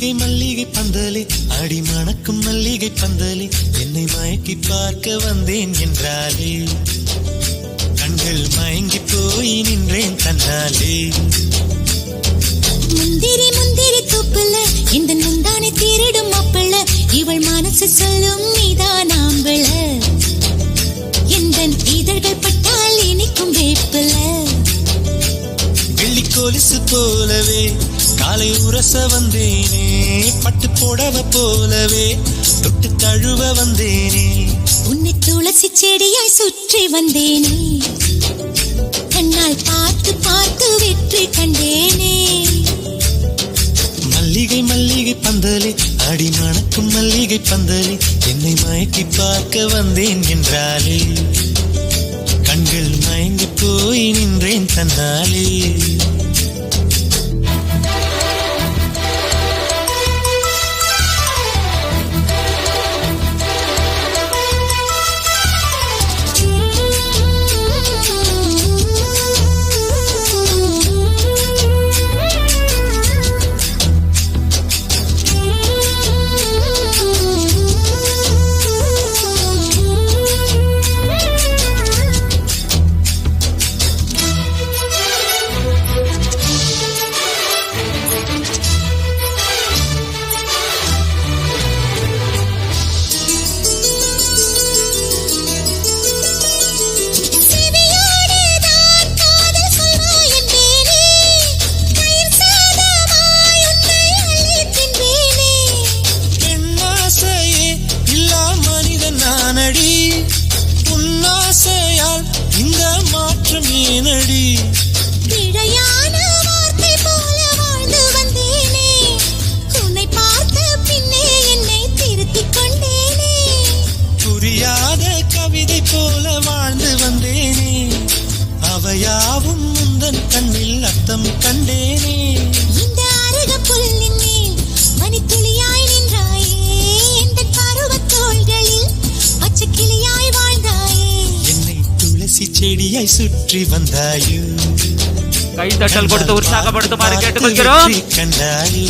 மல்லிகை மல்லிகை பந்தலே அடி மணக்கும் மல்லிகை பந்தலே என்னை மயக்கி பார்க்க வந்தேன் என்றாலே கண்கள் மயங்கி போய் நின்றேன் தன்னாலே முந்திரி முந்திரி தூப்புல இந்த முந்தானை திருடும் மாப்பிள்ள இவள் மனசு சொல்லும் நீதான் ஆம்பள எந்த இதழ்கள் பட்டால் இனிக்கும் வேப்பில வெள்ளி கொலுசு போலவே காலை உரச வந்தேனே பட்டு புடவ போலவே தொட்டு தழுவ வந்தேனே உன்னை துளசி செடியாய் சுற்றி வந்தேனே கண்ணால் பார்த்து பார்த்து வெற்றி கண்டேனே மல்லிகை மல்லிகை பந்தலே அடி மணக்கும் மல்லிகை பந்தலே என்னை மயக்கி பார்க்க வந்தேன் என்றாலே கண்கள் மயங்கி போய் நின்றேன் தன்னாலே உன்னாசையால் இந்த மாற்றம் ஏனடி பிழையான வார்த்தை போல வாழ்ந்து வந்தேனே உன்னை பார்த்த பின்னே என்னை திருத்திக் கொண்டேனே புரியாத கவிதை போல வாழ்ந்து வந்தேனே அவையாவும் முந்தன் கண்ணில் அர்த்தம் கண்டேனே இந்த அருக புல்லின் மேல் மணித்துளியாய் நின்றாயே இந்த பருவத் தோள்களில் பச்சை கிளியாய் வாழ்ந்தாயே என்னை துளசி செடியாய் சுற்றி வந்தாயோ கை தட்டல் கொடுத்து உற்சாகப்படுத்துமாறு கேட்டுக்கொள்கிறோம் கண்டாயோ